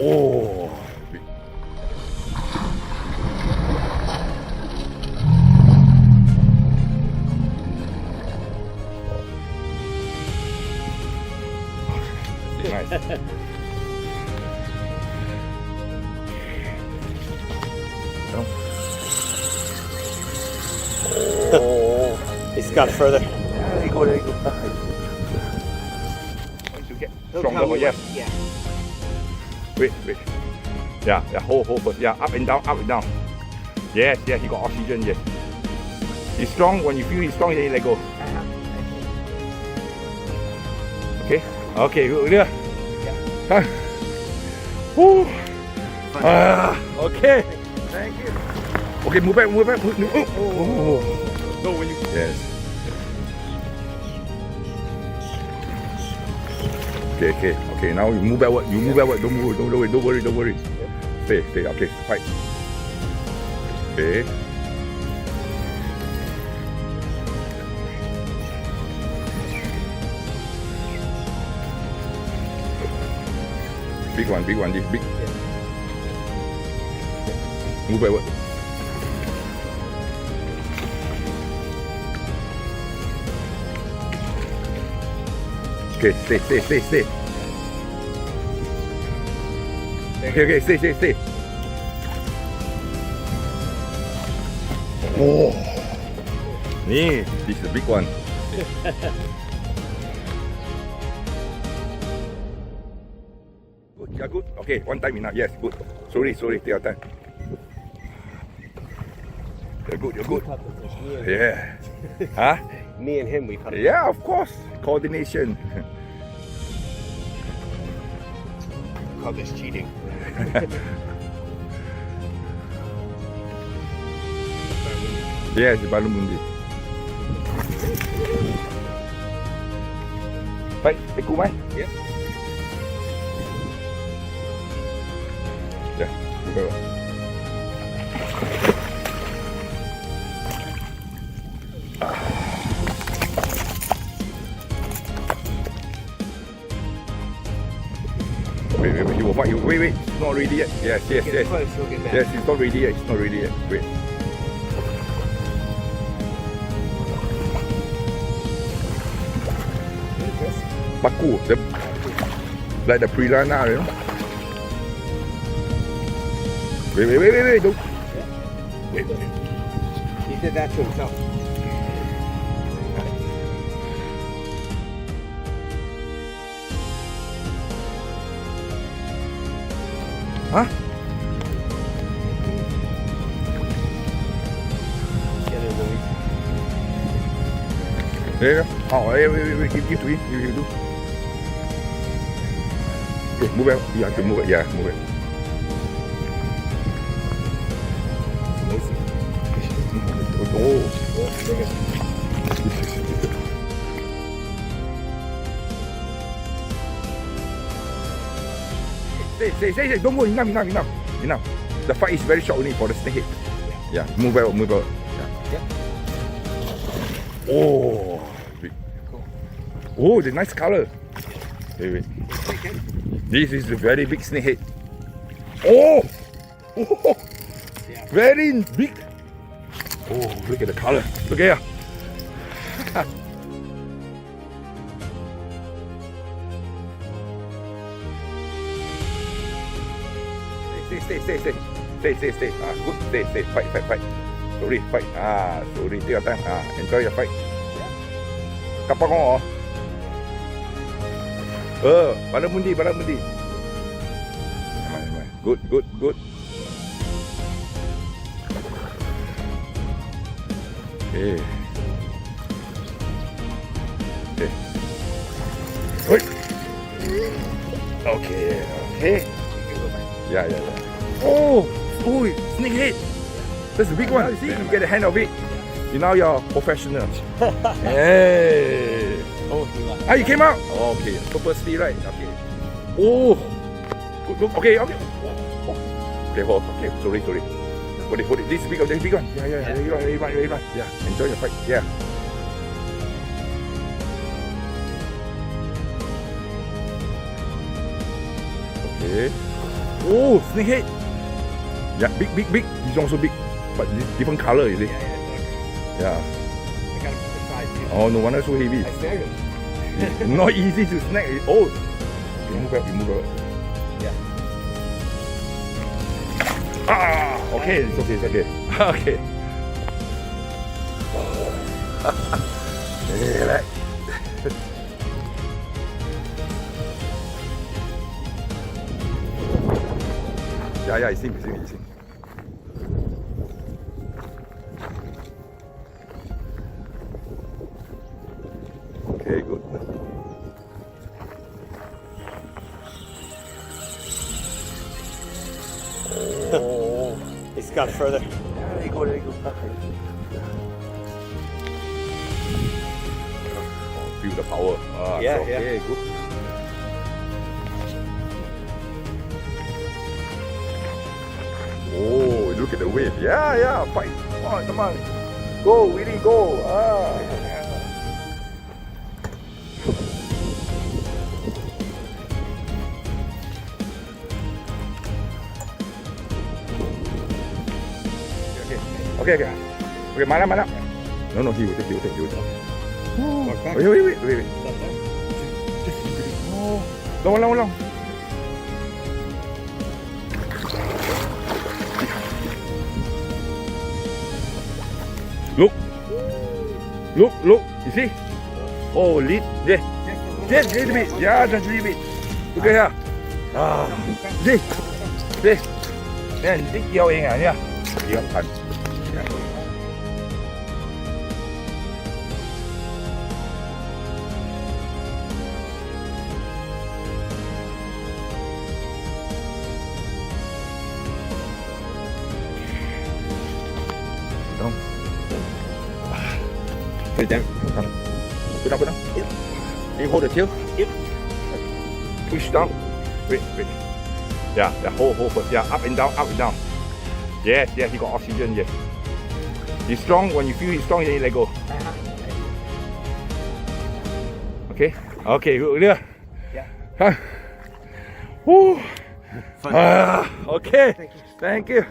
Oh. Nice. Oh. He's got further. There you go, there you go. Once you get stronger, oh yes. Yeah. Wait. Yeah, hold first. Yeah, up and down, Yes, he got oxygen, yes. He's strong. When you feel he's strong, then you let go. Okay, good. Yeah. Woo. Okay. Thank you. Okay, move back. Oh. No, when you. Yes. Okay. Now you move backward. Don't worry. Stay. Okay, fight. Okay. Big one, this big. Move backward. Okay, stay. Okay, stay. Oh, this is a big one. Good, yeah, good. Okay, one time enough. Yes, good. Sorry, take your time. You're good. Yeah. Huh? Me and him, we cut it. Yeah, of course. Coordination. Call this cheating. Yes, Balumundi. Baik, ikut mai. Ya. Ya, buka. Wait, he will fight you. Wait, it's not ready yet. Yes. Get close, he'll get back. Yes, it's not ready yet. Wait. Baku, like the piranha, you know. Wait, don't. Wait. He did that to himself. Huh? Get it, Louis. There you go. Oh, wait, give to me. You do. Okay, move it. You have to move it. Yeah, move it. Oh. Stay. Don't go. Enough. The fight is very short only for the snakehead. Yeah, move out. Yeah. Oh. Oh, the nice color. Wait. This is a very big snakehead. Oh. Very big. Oh, look at the color. Look here. Stay. Good. Stay. Fight. Sorry, fight. Sorry. Take your time. Enjoy your fight. Kapal kau. Balamundi. Good. Okay. Yeah. Oh, snakehead. That's a big one. See, you get a hand of it. Now you're professional. Hey. Oh, you came out? Okay, purposely, right? Okay. Oh, good. Okay. Okay, hold. Okay, sorry. Hold it. This big one. Yeah. You run. Yeah, enjoy your fight. Yeah. Okay. Oh, snakehead. Yeah, big. He's also big, but different color, is it? Yeah. I gotta put the size here. Oh, no wonder so heavy. I snagged it. Not easy to snag. Oh, remove it. Yeah. Ah, okay, it's okay. Okay. Relax. Yeah, I see. Okay, good. Oh, It's got further. there you go. Feel the power. Yeah, so, okay, good. Oh, look at the wave. Yeah, fight. Come on. Go, Willie, go. Okay, mana. No, he will take. Wait. Oh, long. Look, you see? Oh, lead, yeah. Just a little bit, yeah, just a little bit. Look at here. See? Then, นิดเดียวเองเนี่ยเดียวพันSit down. Put down. Yep. You hold it too? Yep. Push down. Wait. Yeah, hold first. Yeah, up and down. Yes, he got oxygen, yes. He's strong. When you feel he's strong, then you let go. Okay, good. Yeah. Woo. Fun. Okay. Thank you.